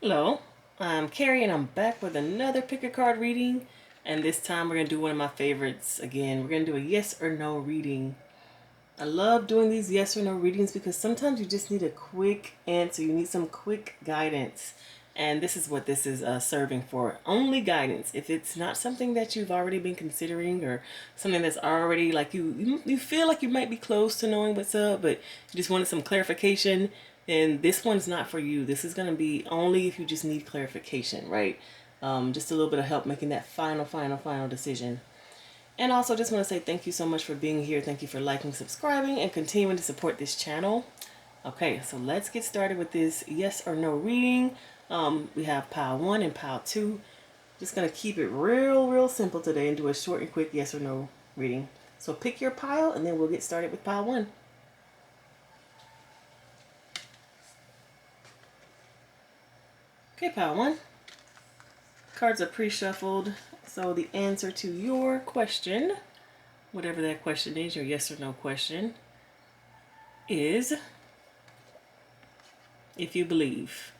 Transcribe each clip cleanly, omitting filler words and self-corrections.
Hello, I'm Carrie and I'm back with another pick a card reading, and this time we're going to do one of my favorites again. We're going to do a yes or no reading. I love doing these yes or no readings because sometimes you just need a quick answer. You need some quick guidance. And this is what this is serving for. Only guidance. If it's not something that you've already been considering or something that's already like you feel like you might be close to knowing what's up, but you just wanted some clarification, then this one's not for you. This is going to be only if you just need clarification, right? Just a little bit of help making that final decision. And also just want to say thank you so much for being here. Thank you for liking, subscribing, and continuing to support this channel. Okay, so let's get started with this yes or no reading. We have pile 1 and pile 2. Just going to keep it real simple today and do a short and quick yes or no reading. So pick your pile and then we'll get started with pile 1. Okay, pile 1. Cards are pre-shuffled. So the answer to your question, whatever that question is, your yes or no question, is if you believe.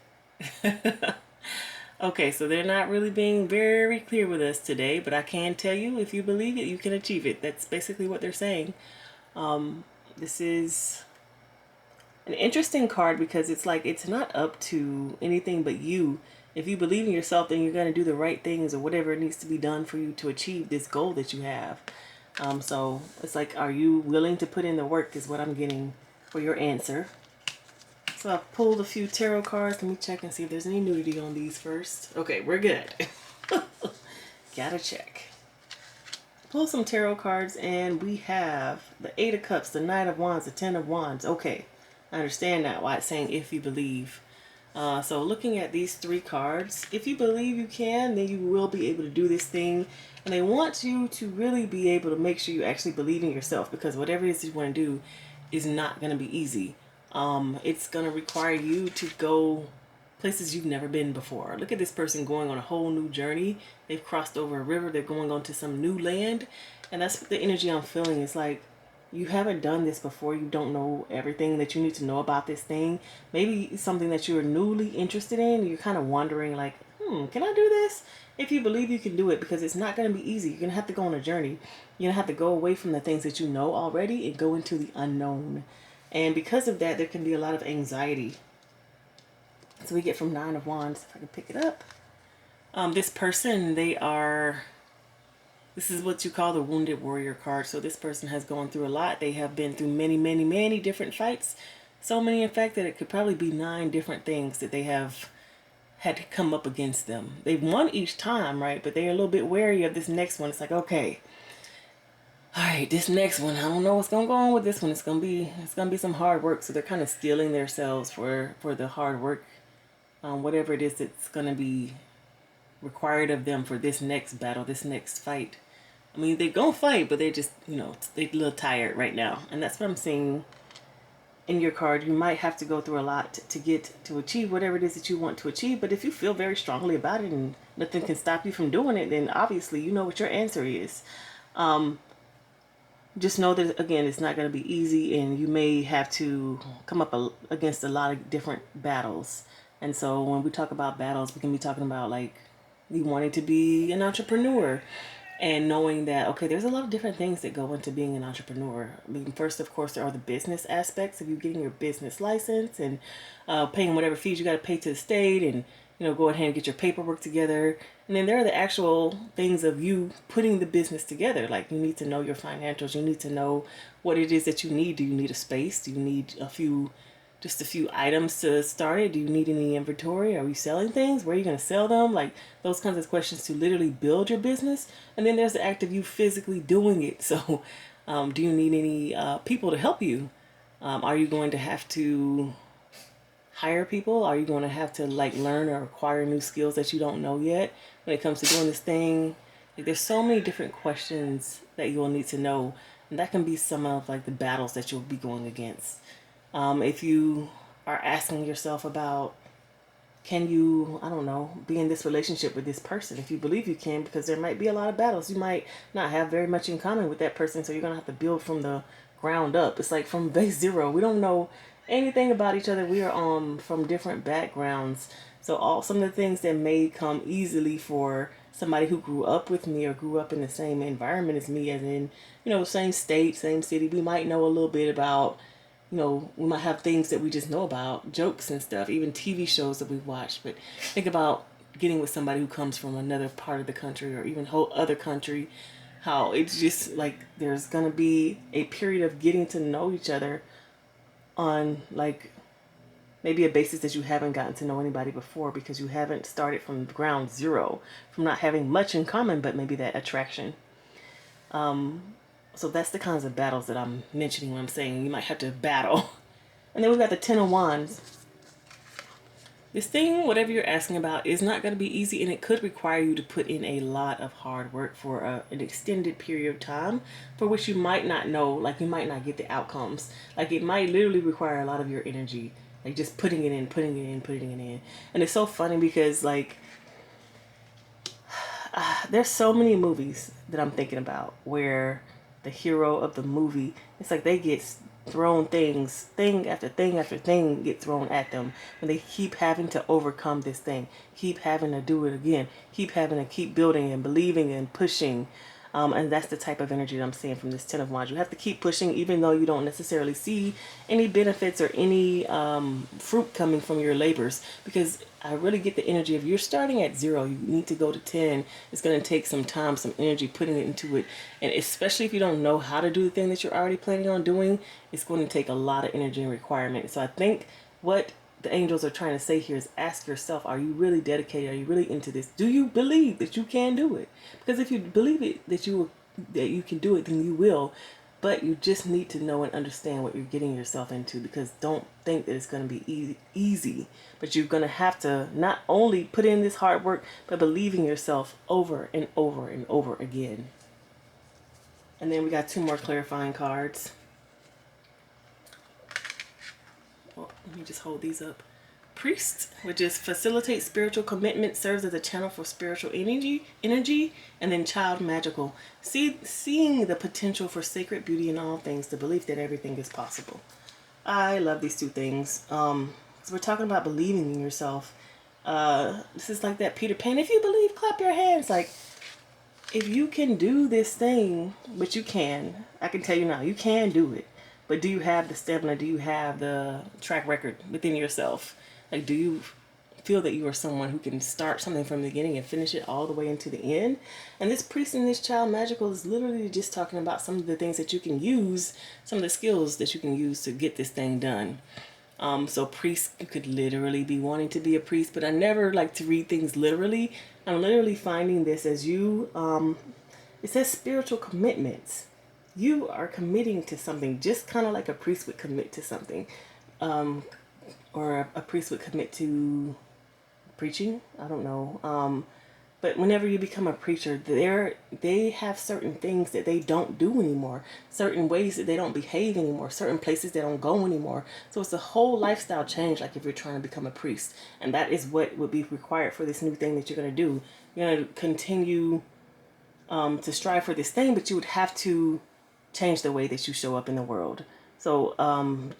Okay, so they're not really being very clear with us today, but I can tell you if you believe it, you can achieve it. That's basically what they're saying. This is an interesting card because it's like it's not up to anything but you. If you believe in yourself, then you're going to do the right things or whatever needs to be done for you to achieve this goal that you have. So it's like, are you willing to put in the work is what I'm getting for your answer. So I've pulled a few tarot cards. Let me check and see if there's any nudity on these first. Okay, we're good. Gotta check. Pull some tarot cards and we have the Eight of Cups, the Knight of Wands, the Ten of Wands. Okay, I understand now why it's saying if you believe. So looking at these three cards, if you believe you can, then you will be able to do this thing. And they want you to really be able to make sure you actually believe in yourself, because whatever it is you want to do is not going to be easy. It's going to require you to go places you've never been before. Look at this person going on a whole new journey. They've crossed over a river. They're going on to some new land. And that's the energy I'm feeling. It's like you haven't done this before. You don't know everything that you need to know about this thing. Maybe something that you're newly interested in. You're kind of wondering like, can I do this? If you believe you can do it, because it's not going to be easy. You're going to have to go on a journey. You're going to have to go away from the things that you know already and go into the unknown. And because of that, there can be a lot of anxiety. So we get from Nine of Wands, if I can pick it up. This person, this is what you call the Wounded Warrior card. So this person has gone through a lot. They have been through many different fights. So many, in fact, that it could probably be 9 different things that they have had to come up against them. They've won each time, right? But they're a little bit wary of this next one. It's like, okay, all right, this next one, I don't know what's gonna go on with this one. It's gonna be some hard work. So they're kind of steeling themselves for the hard work, whatever it is that's gonna be required of them for this next battle, this next fight. I mean, they're gonna fight, but they're just, they're a little tired right now, and that's what I'm seeing in your card. You might have to go through a lot to get to achieve whatever it is that you want to achieve. But if you feel very strongly about it and nothing can stop you from doing it, then obviously you know what your answer is. Just know that, again, it's not going to be easy, and you may have to come up against a lot of different battles. And so when we talk about battles, we can be talking about like you wanting to be an entrepreneur and knowing that, okay, there's a lot of different things that go into being an entrepreneur. I mean, first, of course, there are the business aspects of you getting your business license and paying whatever fees you got to pay to the state, and go ahead and get your paperwork together. And then there are the actual things of you putting the business together. Like, you need to know your financials. You need to know what it is that you need. Do you need a space? Do you need just a few items to start it? Do you need any inventory? Are you selling things? Where are you going to sell them? Like, those kinds of questions to literally build your business. And then there's the act of you physically doing it. So do you need any people to help you? Are you going to have to hire people? Are you going to have to like learn or acquire new skills that you don't know yet when it comes to doing this thing? Like, there's so many different questions that you'll need to know, and that can be some of like the battles that you'll be going against. If you are asking yourself about, can you, I don't know, be in this relationship with this person? If you believe you can, because there might be a lot of battles. You might not have very much in common with that person, so you're going to have to build from the ground up. It's like from base zero. We don't know anything about each other. We are from different backgrounds. So all some of the things that may come easily for somebody who grew up with me or grew up in the same environment as me, as in, same state, same city, we might know a little bit about, we might have things that we just know about, jokes and stuff, even TV shows that we watch. But think about getting with somebody who comes from another part of the country or even whole other country, how it's just like there's gonna be a period of getting to know each other on like maybe a basis that you haven't gotten to know anybody before, because you haven't started from ground zero, from not having much in common, but maybe that attraction. So that's the kinds of battles that I'm mentioning when I'm saying you might have to battle. And then we've got the Ten of Wands. This thing, whatever you're asking about, is not going to be easy, and it could require you to put in a lot of hard work for an extended period of time, for which you might not know, like you might not get the outcomes. Like it might literally require a lot of your energy, like just putting it in, putting it in, putting it in. And it's so funny because like there's so many movies that I'm thinking about where the hero of the movie, it's like they get thrown thing after thing after thing get thrown at them, and they keep having to overcome this thing, keep having to do it again, keep having to keep building and believing and pushing. And that's the type of energy that I'm seeing from this Ten of Wands. You have to keep pushing even though you don't necessarily see any benefits or any fruit coming from your labors, because I really get the energy of you're starting at 0, you need to go to 10. It's going to take some time, some energy putting it into it, and especially if you don't know how to do the thing that you're already planning on doing, it's going to take a lot of energy and requirement. So I think what the angels are trying to say here is ask yourself, are you really dedicated? Are you really into this? Do you believe that you can do it? Because if you believe it, that you can do it, then you will. But you just need to know and understand what you're getting yourself into, because don't think that it's going to be easy. But you're going to have to not only put in this hard work, but believe in yourself over and over and over again. And then we got 2 more clarifying cards. Well, let me just hold these up. Priest, which is facilitate spiritual commitment, serves as a channel for spiritual energy, and then child magical, seeing the potential for sacred beauty in all things, the belief that everything is possible. I love these 2 things. So we're talking about believing in yourself. This is like that Peter Pan. If you believe, clap your hands. Like, if you can do this thing, which you can, I can tell you now, you can do it. But do you have the stamina? Do you have the track record within yourself? Like, do you feel that you are someone who can start something from the beginning and finish it all the way into the end? And this priest and this child magical is literally just talking about some of the things that you can use, some of the skills that you can use to get this thing done. So priest, you could literally be wanting to be a priest, but I never like to read things literally. I'm literally finding this as you, it says spiritual commitments. You are committing to something, just kind of like a priest would commit to something, or a priest would commit to preaching. I don't know. But whenever you become a preacher, they have certain things that they don't do anymore, certain ways that they don't behave anymore, certain places they don't go anymore. So it's a whole lifestyle change, like if you're trying to become a priest. And that is what would be required for this new thing that you're going to do. You're going to continue to strive for this thing, but you would have to change the way that you show up in the world. So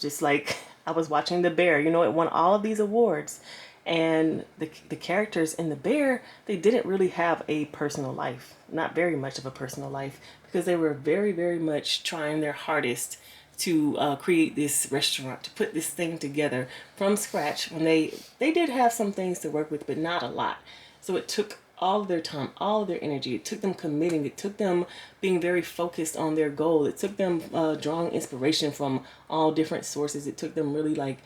just like I was watching The Bear, it won all of these awards, and the characters in The Bear, they didn't really have a personal life, not very much of a personal life, because they were very, very much trying their hardest to create this restaurant, to put this thing together from scratch. When they did have some things to work with, but not a lot. So it took all of their time, all of their energy. It took them committing. It took them being very focused on their goal. It took them drawing inspiration from all different sources. It took them really like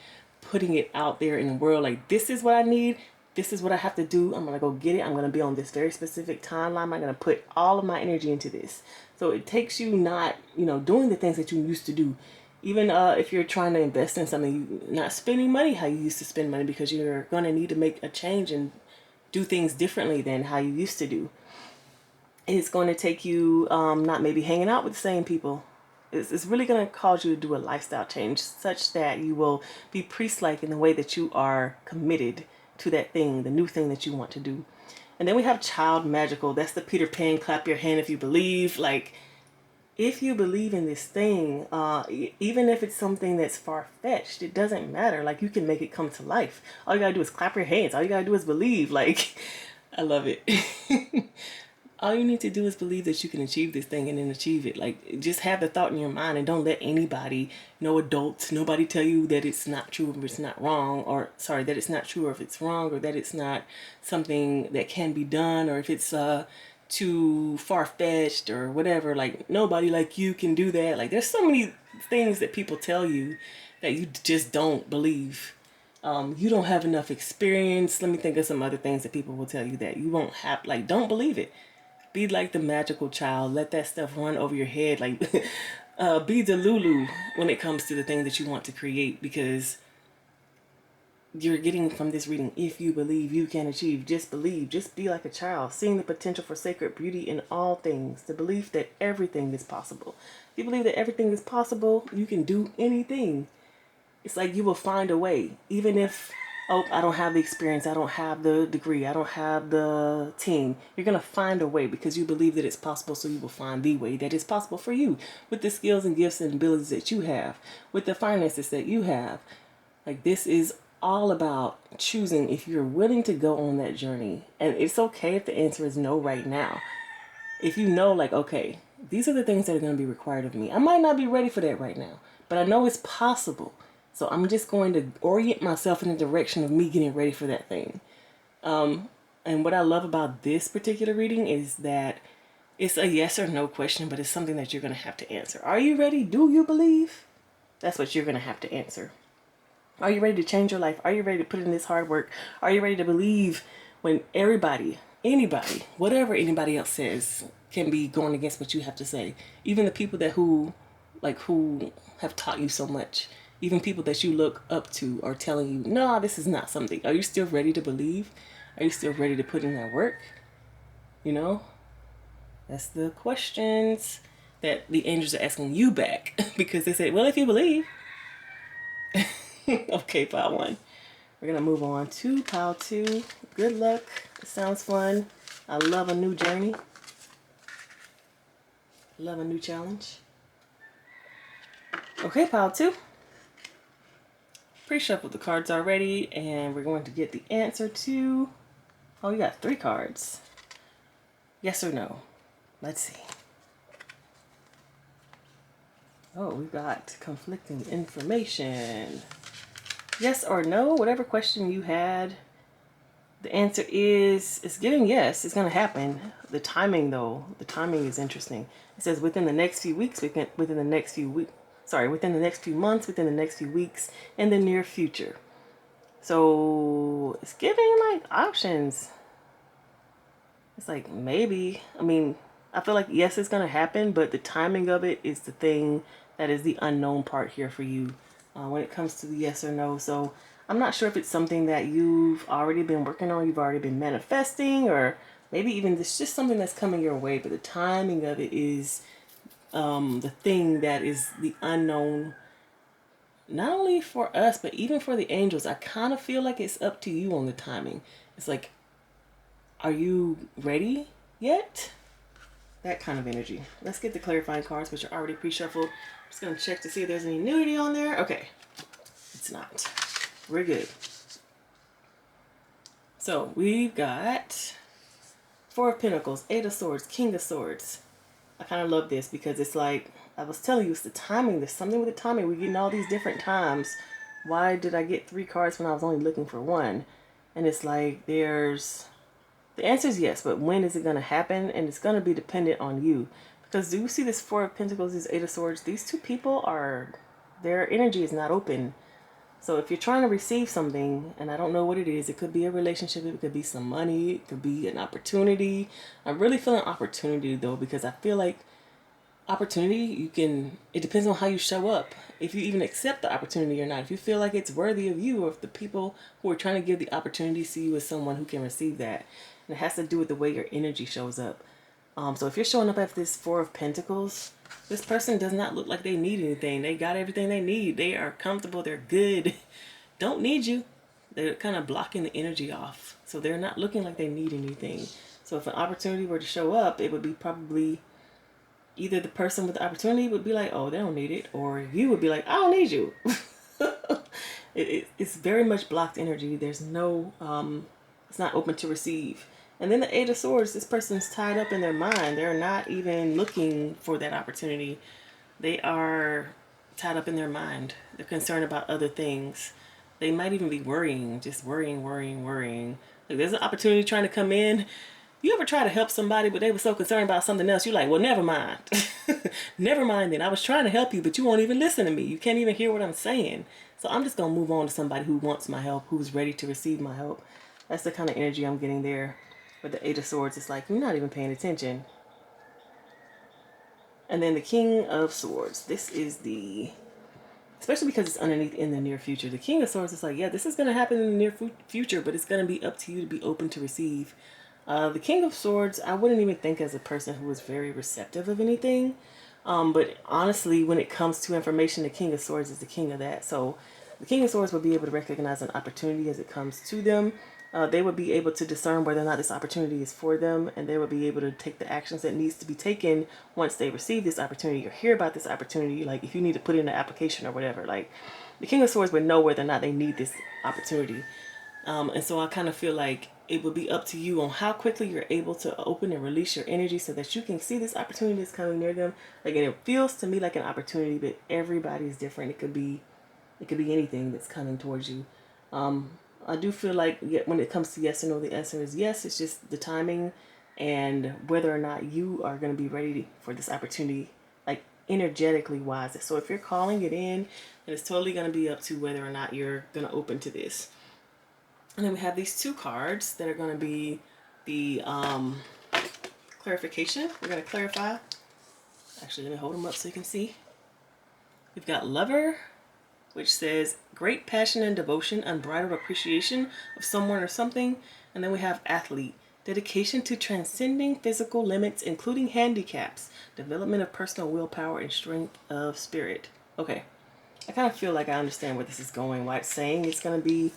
putting it out there in the world. Like, this is what I need. This is what I have to do. I'm going to go get it. I'm going to be on this very specific timeline. I'm going to put all of my energy into this. So it takes you not, doing the things that you used to do. Even if you're trying to invest in something, you're not spending money how you used to spend money, because you're going to need to make a change and do things differently than how you used to do. It's going to take you not maybe hanging out with the same people. It's really going to cause you to do a lifestyle change such that you will be priest-like in the way that you are committed to that thing, the new thing that you want to do. And then we have child magical. That's the Peter Pan, clap your hand if you believe. Like, if you believe in this thing, even if it's something that's far-fetched, it doesn't matter. Like, you can make it come to life. All you gotta do is clap your hands. All you gotta do is believe. Like, I love it. All you need to do is believe that you can achieve this thing and then achieve it. Like, just have the thought in your mind and don't let anybody, no adults, nobody tell you that it's not true or it's not wrong, or sorry, that it's not true or if it's wrong, or that it's not something that can be done, or if it's too far-fetched or whatever. Like, nobody like you can do that. Like, there's so many things that people tell you that you just don't believe. You don't have enough experience. Let me think of some other things that people will tell you that you won't have. Like, don't believe it. Be like the magical child. Let that stuff run over your head. Like, be the Lulu when it comes to the thing that you want to create, because you're getting from this reading, if you believe, you can achieve. Just believe. Just be like a child, seeing the potential for sacred beauty in all things. The belief that everything is possible. If you believe that everything is possible, you can do anything. It's like you will find a way. Even if, oh, I don't have the experience, I don't have the degree, I don't have the team. You're going to find a way because you believe that it's possible, so you will find the way that is possible for you with the skills and gifts and abilities that you have, with the finances that you have. Like, this is all about choosing if you're willing to go on that journey. And it's okay if the answer is no right now. If you know, like, okay, these are the things that are going to be required of me. I might not be ready for that right now, but I know it's possible. So I'm just going to orient myself in the direction of me getting ready for that thing. And what I love about this particular reading is that it's a yes or no question, but it's something that you're going to have to answer. Are you ready? Do you believe? That's what you're going to have to answer. Are you ready to change your life? Are you ready to put in this hard work? Are you ready to believe when everybody, anybody, whatever anybody else says can be going against what you have to say? Even the people who have taught you so much, even people that you look up to are telling you, no, this is not something. Are you still ready to believe? Are you still ready to put in that work? You know, that's the questions that the angels are asking you back because they said, well, if you believe. Okay, pile one. We're going to move on to pile two. Good luck. It sounds fun. I love a new journey. Love a new challenge. Okay, pile two. Pre-shuffled the cards already, and we're going to get the answer to... Oh, you got 3 cards. Yes or no? Let's see. Oh, we've got conflicting information. Yes or no, whatever question you had, the answer is, it's giving yes, it's going to happen. The timing, though, the timing is interesting. It says within the next few weeks, within the next few months, within the next few weeks, in the near future. So it's giving like options. It's like maybe, I mean, I feel like yes, it's going to happen, but the timing of it is the thing that is the unknown part here for you when it comes to the yes or no. So I'm not sure if it's something that you've already been working on, you've already been manifesting, or maybe even it's just something that's coming your way, but the timing of it is the thing that is the unknown, not only for us, but even for the angels. I kind of feel like it's up to you on the timing. It's like, are you ready yet? That kind of energy. Let's get the clarifying cards, which are already pre-shuffled. I'm just going to check to see if there's any nudity on there. Okay. It's not. We're good. So we've got 4 of Pentacles, 8 of Swords, King of Swords. I kind of love this because it's like, I was telling you, it's the timing. There's something with the timing. We're getting all these different times. Why did I get 3 cards when I was only looking for 1? And it's like, the answer is yes, but when is it going to happen? And it's going to be dependent on you. Because do you see this 4 of Pentacles, this 8 of Swords? These 2 people their energy is not open. So if you're trying to receive something, and I don't know what it is, it could be a relationship, it could be some money, it could be an opportunity. I'm really feeling opportunity though, because I feel like opportunity, it depends on how you show up. If you even accept the opportunity or not. If you feel like it's worthy of you, or if the people who are trying to give the opportunity see you as someone who can receive that. And it has to do with the way your energy shows up. So if you're showing up at this 4 of Pentacles, this person does not look like they need anything. They got everything they need. They are comfortable. They're good. Don't need you. They're kind of blocking the energy off. So they're not looking like they need anything. So if an opportunity were to show up, it would be probably either the person with the opportunity would be like, oh, they don't need it, or you would be like, I don't need you. It's very much blocked energy. There's no, it's not open to receive. And then the Eight of Swords, this person's tied up in their mind. They're not even looking for that opportunity. They are tied up in their mind. They're concerned about other things. They might even be worrying, just worrying, worrying, worrying. Like there's an opportunity trying to come in. You ever try to help somebody, but they were so concerned about something else? You're like, well, never mind. Never mind then. I was trying to help you, but you won't even listen to me. You can't even hear what I'm saying. So I'm just going to move on to somebody who wants my help, who's ready to receive my help. That's the kind of energy I'm getting there. With the Eight of Swords, it's like, you're not even paying attention. And then the King of Swords. This is the, especially because it's underneath in the near future. The King of Swords is like, yeah, this is going to happen in the near future, but it's going to be up to you to be open to receive. The King of Swords, I wouldn't even think as a person who is very receptive of anything. But honestly, when it comes to information, the King of Swords is the king of that. So the King of Swords will be able to recognize an opportunity as it comes to them. They would be able to discern whether or not this opportunity is for them, and they would be able to take the actions that needs to be taken once they receive this opportunity or hear about this opportunity. Like if you need to put in an application or whatever, like the King of Swords would know whether or not they need this opportunity. And so I kind of feel like it would be up to you on how quickly you're able to open and release your energy so that you can see this opportunity that's coming near them. Like, and it feels to me like an opportunity, but everybody's different. It could be anything that's coming towards you. I do feel like when it comes to yes or no, the answer is yes. It's just the timing and whether or not you are going to be ready for this opportunity, like energetically wise. So if you're calling it in, then it's totally going to be up to whether or not you're going to open to this. And then we have these two cards that are going to be the clarification. We're going to clarify. Actually, let me hold them up so you can see. We've got Lover, which says great passion and devotion, unbridled appreciation of someone or something. And then we have Athlete, dedication to transcending physical limits, including handicaps, development of personal willpower, and strength of spirit. Okay, I kind of feel like I understand where this is going, why it's saying it's going to be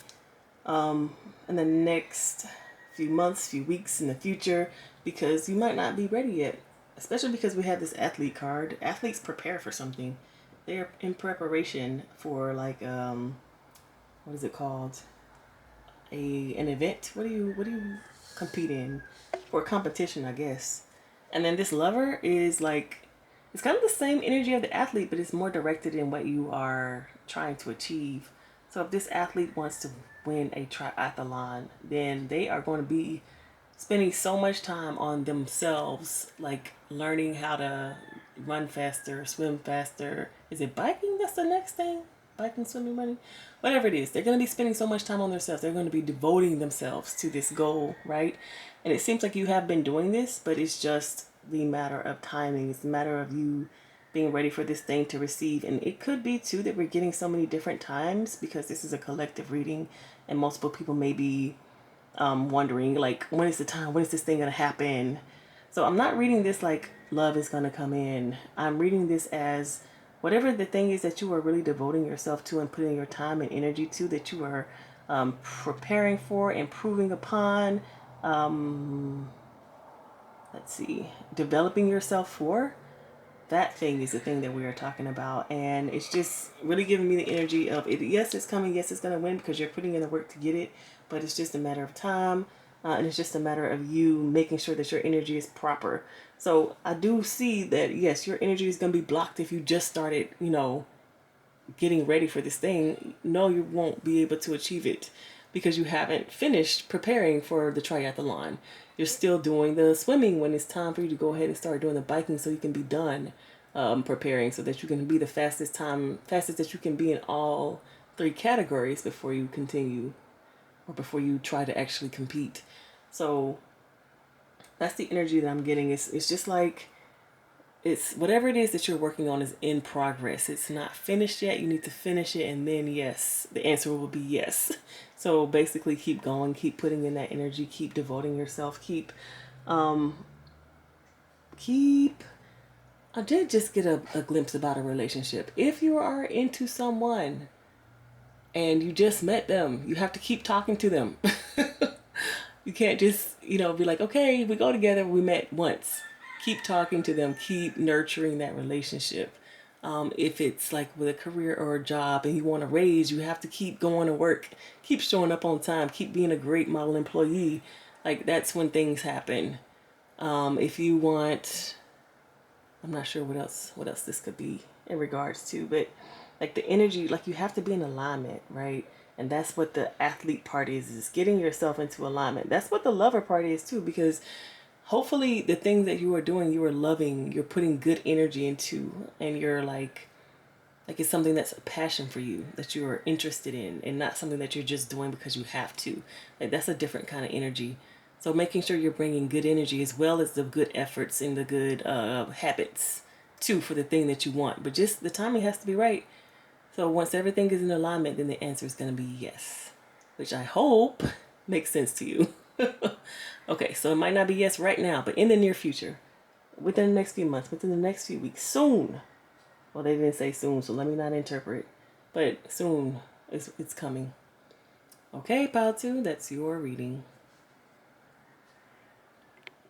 in the next few months, few weeks in the future, because you might not be ready yet. Especially because we have this Athlete card. Athletes prepare for something. They're in preparation for like what is it called? An event. What do you compete in? For a competition, I guess. And then this Lover is like, it's kind of the same energy of the Athlete, but it's more directed in what you are trying to achieve. So if this athlete wants to win a triathlon, then they are going to be spending so much time on themselves, like learning how to run faster, swim faster. Is it biking? That's the next thing. Biking, swimming, running, whatever it is. They're going to be spending so much time on themselves. They're going to be devoting themselves to this goal, right? And it seems like you have been doing this, but it's just the matter of timing. It's a matter of you being ready for this thing to receive. And it could be too that we're getting so many different times because this is a collective reading and multiple people may be wondering like, when is the time? When is this thing going to happen? So I'm not reading this like love is going to come in. I'm reading this as whatever the thing is that you are really devoting yourself to and putting your time and energy to, that you are preparing for, improving upon, let's see, developing yourself for. That thing is the thing that we are talking about. And it's just really giving me the energy of it. Yes, it's coming. Yes, it's going to win because you're putting in the work to get it. But it's just a matter of time. And it's just a matter of you making sure that your energy is proper. So I do see that, yes, your energy is going to be blocked if you just started, getting ready for this thing. No, you won't be able to achieve it because you haven't finished preparing for the triathlon. You're still doing the swimming when it's time for you to go ahead and start doing the biking so you can be done preparing so that you can be the fastest that you can be in all three categories before you continue or before you try to actually compete. So that's the energy that I'm getting. It's just like, it's whatever it is that you're working on is in progress. It's not finished yet. You need to finish it, and then yes, the answer will be yes. So basically keep going, keep putting in that energy, keep devoting yourself, keep I did just get a glimpse about a relationship. If you are into someone and you just met them, you have to keep talking to them. You can't just, be like, okay, we go together, we met once. keep talking to them, keep nurturing that relationship. If it's like with a career or a job and you want to raise, you have to keep going to work, keep showing up on time, keep being a great model employee. Like that's when things happen. If you want, I'm not sure what else this could be in regards to, but like the energy, like you have to be in alignment, right? And that's what the athlete part is getting yourself into alignment. That's what the lover part is too, because hopefully the things that you are doing, you are loving, you're putting good energy into, and you're like it's something that's a passion for you, that you are interested in, and not something that you're just doing because you have to. Like that's a different kind of energy. So making sure you're bringing good energy as well as the good efforts and the good habits too for the thing that you want. But just the timing has to be right. So once everything is in alignment, then the answer is going to be yes, which I hope makes sense to you. Okay, so it might not be yes right now, but in the near future, within the next few months, within the next few weeks, soon. Well, they didn't say soon, so let me not interpret. But soon, it's coming. Okay, pile 2, that's your reading.